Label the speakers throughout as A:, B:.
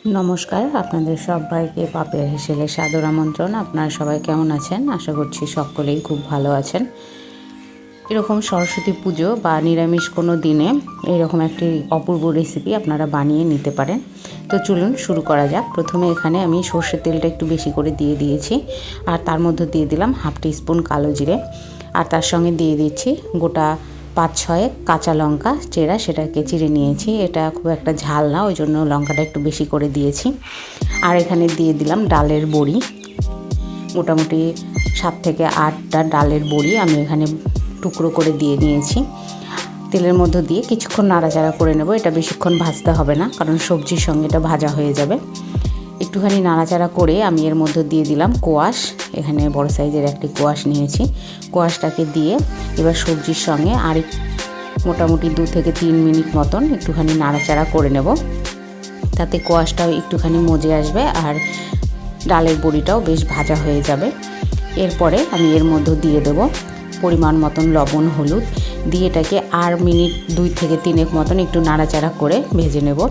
A: নমস্কার, আপনাদের সবাইকে পাপের হেসেলে সাদর আমন্ত্রণ। আপনারা সবাই কেমন আছেন? আশা করছি সকলেই খুব ভালো আছেন। এরকম সরস্বতী পুজো বা নিরামিষ কোনো দিনে এরকম একটি অপূর্ব রেসিপি আপনারা বানিয়ে নিতে পারেন। তো চলুন শুরু করা যাক। প্রথমে এখানে আমি সর্ষের তেলটা একটু বেশি করে দিয়ে দিয়েছি, আর তার মধ্যে দিয়ে দিলাম হাফ টিস্পুন কালো জিরে, আর তার সঙ্গে দিয়ে দিচ্ছি গোটা 5-6 কাঁচা লঙ্কা চেরা, সেটাকে চিড়ে নিয়েছি। এটা খুব একটা ঝাল না, ওই জন্য লঙ্কাটা একটু বেশি করে দিয়েছি। আর এখানে দিয়ে দিলাম ডালের বড়ি, মোটামুটি 7 থেকে 8টা ডালের বড়ি আমি এখানে টুকরো করে দিয়ে নিয়েছি। তেলের মধ্যে দিয়ে কিছুক্ষণ নাড়াচাড়া করে নেব। এটা বেশিক্ষণ ভাজতে হবে না, কারণ সবজির সঙ্গে এটা ভাজা হয়ে যাবে। একটুখানি নাড়াচাড়া করে আমি এর মধ্যে দিয়ে দিলাম কোয়াশ। এখানে বড় সাইজের একটি কোয়াশ নিয়েছি। কোয়াশটাকে দিয়ে এবার সবজির সঙ্গে আর মোটামুটি 2 থেকে 3 মিনিট মতন একটুখানি নাড়াচাড়া করে নেব, তাতে কোয়াশটাও একটুখানি মজে আসবে আর ডালের বড়িটাও বেশ ভাজা হয়ে যাবে। এরপরে আমি এর মধ্যে দিয়ে দেব পরিমাণ মতন লবণ, হলুদ দিয়ে এটাকে আর মিনিট 2 থেকে 3 মতন একটু নাড়াচাড়া করে ভেজে নেব।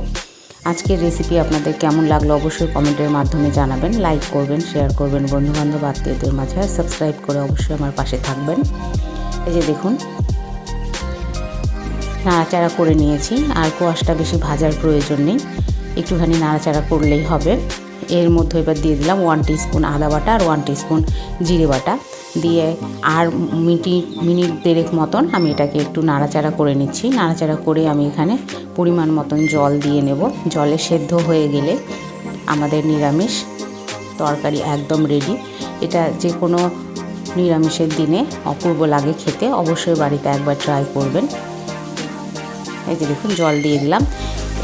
A: আজকের রেসিপি আপনাদের কেমন লাগলো অবশ্যই কমেন্টের মাধ্যমে জানাবেন। লাইক করবেন, শেয়ার করবেন বন্ধুবান্ধব আত্মীয়দের মাঝে, আর সাবস্ক্রাইব করে অবশ্যই আমার পাশে থাকবেন। এই যে দেখুন, নাড়াচাড়া করে নিয়েছি, আর কোয়াশটা বেশি ভাজার প্রয়োজন নেই, একটুখানি নাড়াচাড়া করলেই হবে। এর মধ্যে এবার দিয়ে দিলাম 1 টিস্পুন আদা বাটা আর 1 টিস্পুন জিরে বাটা দিয়ে আর মিনিট 1.5 মতন আমি এটাকে একটু নাড়াচাড়া করে নিচ্ছি। নাড়াচাড়া করে আমি এখানে পরিমাণ মতন জল দিয়ে নেব। জলে সেদ্ধ হয়ে গেলে আমাদের নিরামিষ তরকারি একদম রেডি। এটা যে কোনো নিরামিষের দিনে অপূর্ব লাগে খেতে, অবশ্যই বাড়িতে একবার ট্রাই করবেন। এই যে দেখুন, জল দিয়ে দিলাম।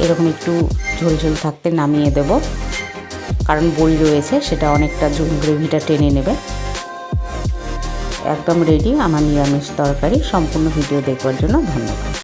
A: এরকম একটু ঝোল ঝোল থাকতে নামিয়ে দেব, কারণ বড়ি রয়েছে, সেটা অনেকটা গ্রেভিটা টেনে নেবে। একদম রেডি আমার নিরামিষ তরকারি। সম্পূর্ণ ভিডিও দেখবার জন্য ধন্যবাদ।